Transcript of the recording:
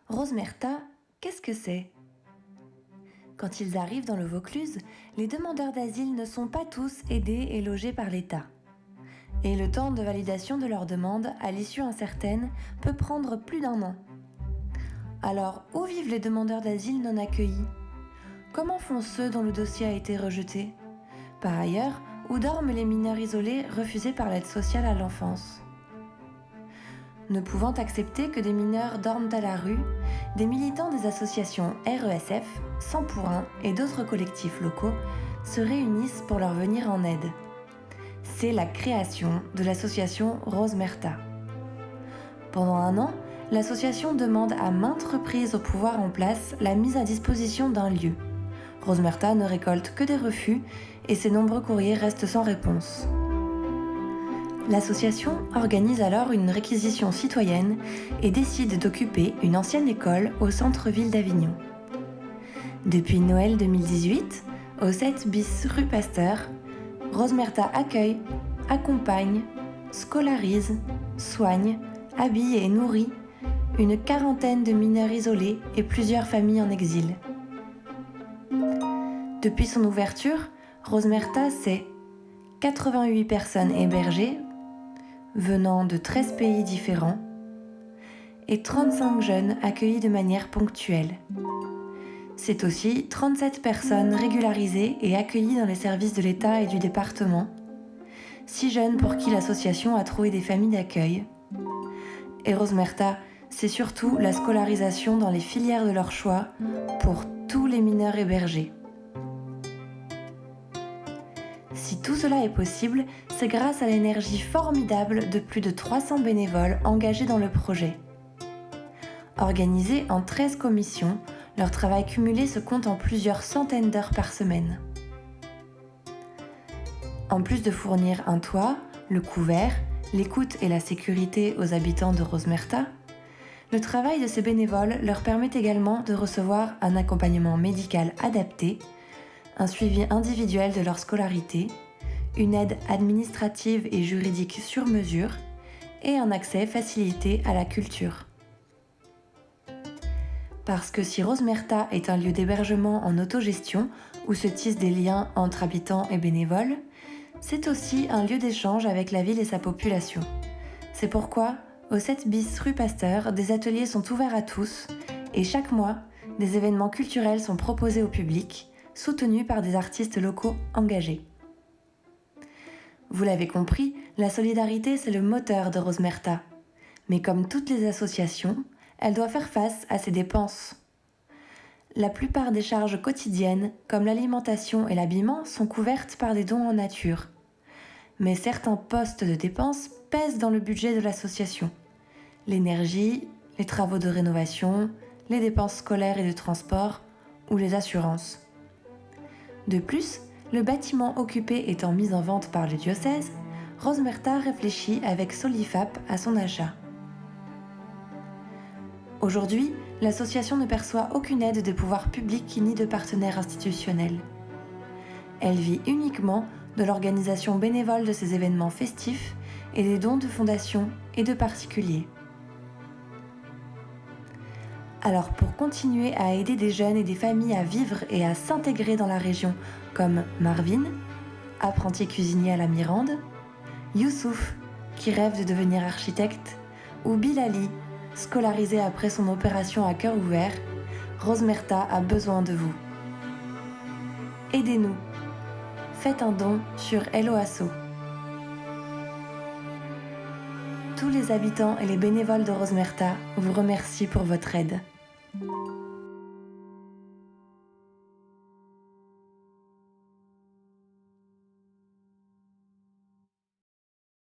Rosmerta, qu'est-ce que c'est? Quand ils arrivent dans le Vaucluse, les demandeurs d'asile ne sont pas tous aidés et logés par l'État. Et le temps de validation de leur demande, à l'issue incertaine, peut prendre plus d'un an. Alors, où vivent les demandeurs d'asile non accueillis? Comment font ceux dont le dossier a été rejeté? Par ailleurs, où dorment les mineurs isolés refusés par l'aide sociale à l'enfance? Ne pouvant accepter que des mineurs dorment à la rue, des militants des associations RESF, 100 pour 1 et d'autres collectifs locaux se réunissent pour leur venir en aide. C'est la création de l'association Rosmerta. Pendant un an, l'association demande à maintes reprises au pouvoir en place la mise à disposition d'un lieu. Rosmerta ne récolte que des refus et ses nombreux courriers restent sans réponse. L'association organise alors une réquisition citoyenne et décide d'occuper une ancienne école au centre-ville d'Avignon. Depuis Noël 2018, au 7 bis rue Pasteur, Rosmerta accueille, accompagne, scolarise, soigne, habille et nourrit une quarantaine de mineurs isolés et plusieurs familles en exil. Depuis son ouverture, Rosmerta, c'est 88 personnes hébergées venant de 13 pays différents et 35 jeunes accueillis de manière ponctuelle. C'est aussi 37 personnes régularisées et accueillies dans les services de l'État et du département, 6 jeunes pour qui l'association a trouvé des familles d'accueil. Et Rosmerta, c'est surtout la scolarisation dans les filières de leur choix pour tous les mineurs hébergés. Si tout cela est possible, c'est grâce à l'énergie formidable de plus de 300 bénévoles engagés dans le projet. Organisés en 13 commissions, leur travail cumulé se compte en plusieurs centaines d'heures par semaine. En plus de fournir un toit, le couvert, l'écoute et la sécurité aux habitants de Rosmerta, le travail de ces bénévoles leur permet également de recevoir un accompagnement médical adapté, un suivi individuel de leur scolarité, une aide administrative et juridique sur mesure et un accès facilité à la culture. Parce que si Rosmerta est un lieu d'hébergement en autogestion où se tissent des liens entre habitants et bénévoles, c'est aussi un lieu d'échange avec la ville et sa population. C'est pourquoi, au 7 bis rue Pasteur, des ateliers sont ouverts à tous et chaque mois, des événements culturels sont proposés au public, soutenus par des artistes locaux engagés. Vous l'avez compris, la solidarité c'est le moteur de Rosmerta. Mais comme toutes les associations, elle doit faire face à ses dépenses. La plupart des charges quotidiennes, comme l'alimentation et l'habillement, sont couvertes par des dons en nature. Mais certains postes de dépenses pèsent dans le budget de l'association. L'énergie, les travaux de rénovation, les dépenses scolaires et de transport ou les assurances. De plus, le bâtiment occupé étant mis en vente par le diocèse, Rosmerta réfléchit avec Solifap à son achat. Aujourd'hui, l'association ne perçoit aucune aide des pouvoirs publics ni de partenaires institutionnels. Elle vit uniquement de l'organisation bénévole de ces événements festifs et des dons de fondations et de particuliers. Alors pour continuer à aider des jeunes et des familles à vivre et à s'intégrer dans la région, comme Marvin, apprenti cuisinier à la Mirande, Youssouf, qui rêve de devenir architecte, ou Bilali, scolarisé après son opération à cœur ouvert, Rosmerta a besoin de vous. Aidez-nous. Faites un don sur Helloasso. Tous les habitants et les bénévoles de Rosmerta vous remercient pour votre aide.